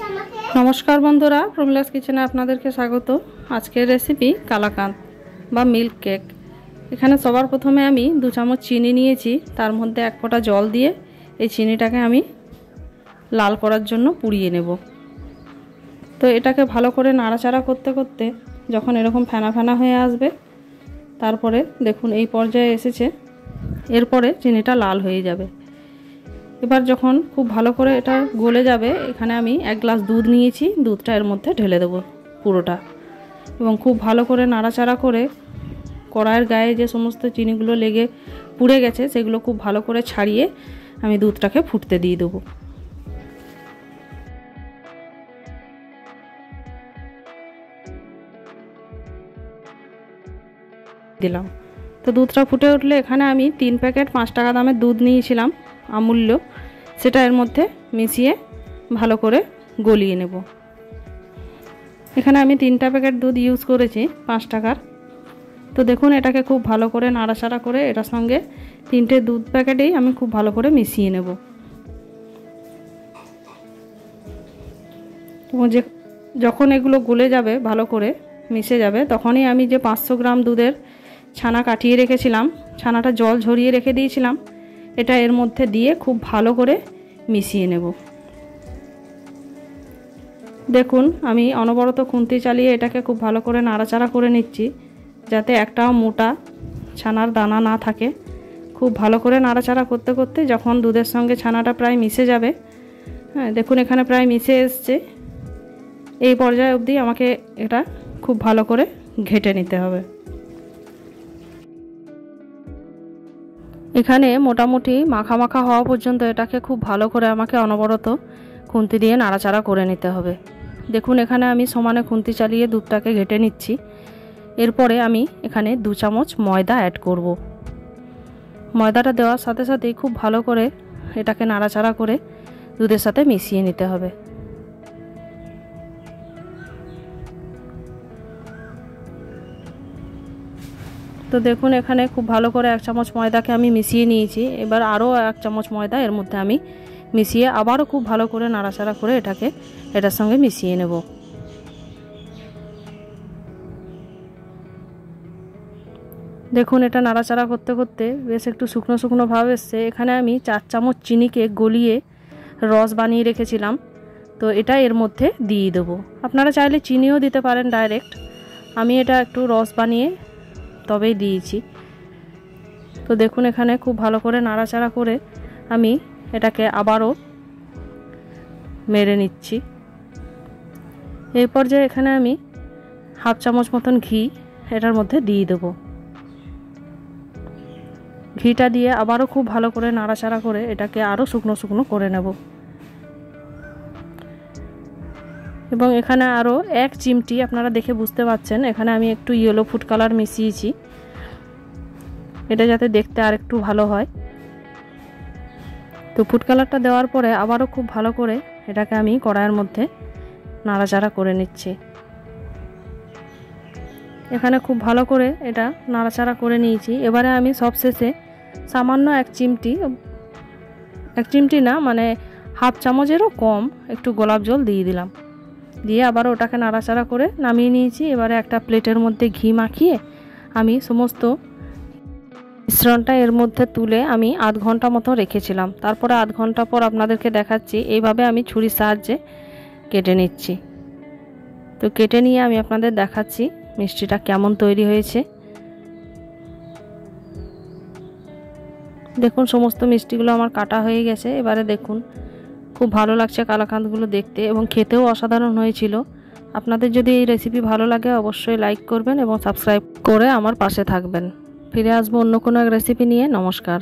नमस्कार बंधुरा प्रमिलास किचेने आपनादेरके स्वागत। आजकेर रेसिपि कालाकांद बा मिल्क केक। एखाने सबार प्रथमे आमी 2 चामच चीनी नियेछि, तार मध्य 1 फोঁটা जल दिए এই চিনিটাকে আমি লাল করার জন্য পুড়িয়ে নেব। তো এটাকে ভালো করে নাড়াচাড়া করতে করতে যখন এরকম ফেনা ফেনা হয়ে আসবে, তারপরে দেখুন এই পর্যায়ে এসেছে, এরপরে চিনিটা লাল হয়ে যাবে। এবার যখন খুব ভালো করে এটা গলে যাবে, এখানে আমি 1 গ্লাস দুধ নিয়েছি, দুধটা এর মধ্যে ঢেলে দেব পুরোটা, এবং খুব ভালো করে নাড়াচাড়া করে কড়াইয়ের গায়ে যে সমস্ত চিনিগুলো লেগে পুড়ে গেছে সেগুলো খুব ভালো করে ছাড়িয়ে আমি দুধটাকে ফুটতে দিয়ে দেব। দিলাম তো দুধটা ফুটে উঠলে এখানে আমি 3 প্যাকেট 5 টাকা দামের দুধ নিয়েছিলাম আমূল্য, সেটা এর মধ্যে মিশিয়ে ভালো করে গলিয়ে নেব। এখানে আমি 3টা প্যাকেট দুধ ইউজ করেছি 5 টাকার। তো দেখুন এটাকে খুব ভালো করে নাড়াচাড়া করে এটার সঙ্গে 3টে দুধ প্যাকেটেই আমি খুব ভালো করে মিশিয়ে নেব। যখন এগুলো গলে যাবে, ভালো করে মিশে যাবে, তখনই আমি যে 500 গ্রাম দুধের ছানা কাটিয়ে রেখেছিলাম, ছানাটা জল ঝরিয়ে রেখে দিয়েছিলাম, এটা এর মধ্যে দিয়ে খুব ভালো করে মিশিয়ে নেব। দেখুন আমি অনবরত খুন্তি চালিয়ে এটাকে খুব ভালো করে নাড়াচাড়া করে নিচ্ছি, যাতে একটাও মোটা ছানার দানা না থাকে। খুব ভালো করে নাড়াচাড়া করতে করতে যখন দুধের সঙ্গে ছানাটা প্রায় মিশে যাবে, হ্যাঁ দেখুন এখানে প্রায় মিশে এসছে, এই পর্যায়ে অবধি আমাকে এটা খুব ভালো করে ঘেটে নিতে হবে। এখানে মোটামুটি মাখা মাখা হওয়া পর্যন্ত এটাকে খুব ভালো করে আমাকে অনবরত খুন্তি দিয়ে নাড়াচাড়া করে নিতে হবে। দেখুন এখানে আমি সমানে খুন্তি চালিয়ে দুধটাকে ঘেটে নিচ্ছি। এরপরে আমি এখানে 2 চামচ ময়দা অ্যাড করব। ময়দাটা দেওয়ার সাথে সাথেই খুব ভালো করে এটাকে নাড়াচাড়া করে দুধের সাথে মিশিয়ে নিতে হবে। তো দেখুন এখানে খুব ভালো করে 1 চামচ ময়দাকে আমি মিশিয়ে নিয়েছি। এবার আরও 1 চামচ ময়দা এর মধ্যে আমি মিশিয়ে আবারও খুব ভালো করে নাড়াচাড়া করে এটার সঙ্গে মিশিয়ে নেব। দেখুন এটা নাড়াচাড়া করতে করতে বেশ একটু শুকনো শুকনো ভাব এসছে। এখানে আমি 4 চামচ চিনিকে গলিয়ে রস বানিয়ে রেখেছিলাম, তো এটা এর মধ্যে দিয়ে দেবো। আপনারা চাইলে চিনিও দিতে পারেন ডাইরেক্ট, আমি এটা একটু রস বানিয়ে তবেই দিয়েছি। তো দেখুন এখানে খুব ভালো করে নাড়াচাড়া করে আমি এটাকে আবারও মেরে নিচ্ছি। এই পর্যায়ে এখানে আমি 1/2 চামচ মতন ঘি এটার মধ্যে দিয়ে দেব। ঘিটা দিয়ে আবারও খুব ভালো করে নাড়াচাড়া করে এটাকে আরও শুকনো শুকনো করে নেব। এবং এখানে আরও 1 চিমটি, আপনারা দেখে বুঝতে পাচ্ছেন এখানে আমি একটু ইয়েলো ফুড কালার মিশিয়েছি, এটা যাতে দেখতে আর একটু ভালো হয়। তো ফুড কালারটা দেওয়ার পরে আবারও খুব ভালো করে এটাকে আমি কড়াইয়ের মধ্যে নাড়াচাড়া করে নিচ্ছি। এখানে খুব ভালো করে এটা নাড়াচাড়া করে নিয়েছি। এবারে আমি সবশেষে সামান্য 1 চিমটি না, মানে 1/2 চামচেরও কম একটু গোলাপ জল দিয়ে দিলাম, দিয়ে আবার ওটাকে নাড়াচাড়া করে নামিয়ে নিয়েছি। এবারে একটা প্লেটের মধ্যে ঘি মাখিয়ে আমি সমস্ত মিশ্রণটা এর মধ্যে তুলে আমি 1/2 ঘন্টা মতো রেখেছিলাম। তারপরে 1/2 ঘন্টা পর আপনাদেরকে দেখাচ্ছি। এইভাবে আমি ছুরির সাহায্যে কেটে নিচ্ছি। তো কেটে নিয়ে আমি আপনাদের দেখাচ্ছি মিষ্টিটা কেমন তৈরি হয়েছে। দেখুন সমস্ত মিষ্টিগুলো আমার কাটা হয়ে গেছে। এবারে দেখুন খুব ভালো লাগছে কালাকাঁদগুলো দেখতে, এবং খেতেও অসাধারণ হয়েছিল। আপনাদের যদি এই রেসিপি ভালো লাগে অবশ্যই লাইক করবেন এবং সাবস্ক্রাইব করে আমার পাশে থাকবেন। ফিরে আসবো অন্য কোনো এক রেসিপি নিয়ে। নমস্কার।